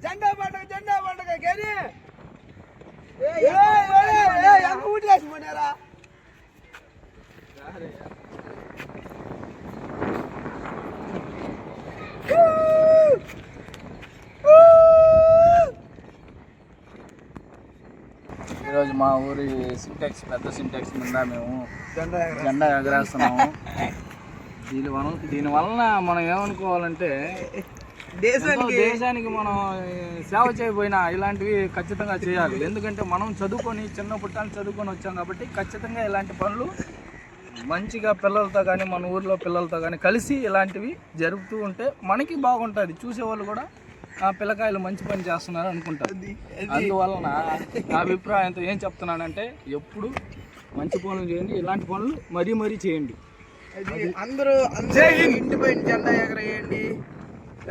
జెండా పండుగ కానీ ఊటేసి పోనారా ఈరోజు మా ఊరి సింటెక్స్ పెద్ద సింటెక్స్ మీద మేము జెండా ఎగరేస్తున్నాము. దీనివలన మనం ఏమనుకోవాలంటే దేశానికి మనం సేవ చేయబోయినా ఇలాంటివి ఖచ్చితంగా చేయాలి. ఎందుకంటే మనం చిన్నప్పటి చదువుకొని వచ్చాం కాబట్టి ఖచ్చితంగా ఇలాంటి పనులు మంచిగా పిల్లలతో కానీ మన ఊర్లో పిల్లలతో కానీ కలిసి ఇలాంటివి జరుపుతూ ఉంటే మనకి బాగుంటుంది. చూసేవాళ్ళు కూడా ఆ పిల్లకాయలు మంచి పని చేస్తున్నారు అనుకుంటారు. అందువలన నా అభిప్రాయంతో ఏం చెప్తున్నానంటే ఎప్పుడు మంచి పనులు చేయండి, ఇలాంటి పనులు మరీ చేయండి. అందరూ ఇంటి పైన జెండా ఎగరేయండి.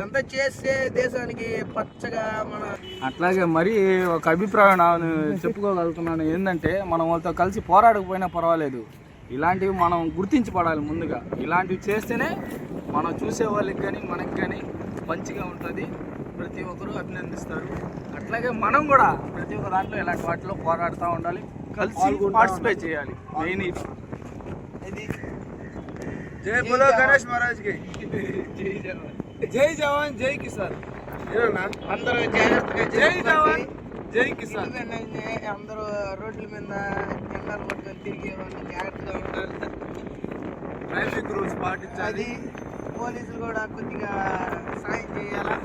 ఎంత చేస్తే దేశానికి పచ్చగా మన అట్లాగే మరి ఒక అభిప్రాయం నేను చెప్పుకోగలుగుతున్నాను. ఏంటంటే మనం వాళ్ళతో కలిసి పోరాడకపోయినా పర్వాలేదు, ఇలాంటివి మనం గుర్తించి పడాలి. ముందుగా ఇలాంటివి చేస్తేనే మనం చూసే వాళ్ళకి కానీ మనకి కానీ మంచిగా ఉంటుంది. ప్రతి ఒక్కరూ అభినందిస్తారు. అట్లాగే మనం కూడా ప్రతి ఒక్క దాంట్లో ఇలాంటి వాటిలో పోరాడుతూ ఉండాలి, కలిసి పార్టిసిపేట్ చేయాలి. మెయిన్ ఇది. జై బోలో గణేష్ మహారాజ్ కి జై జవాన్ జై కిసాన్. అందరూ జాగ్రత్తగా జై జవాన్ జై కిసాన్. అందరూ రోడ్ల మీద జెండాలు పట్టుకొని తిరిగే వాళ్ళు జాగ్రత్తగా ఉండాలి. ట్రాఫిక్ రూల్స్ పాటించాలి. పోలీసులు కూడా కొద్దిగా సాయం చేయాలా.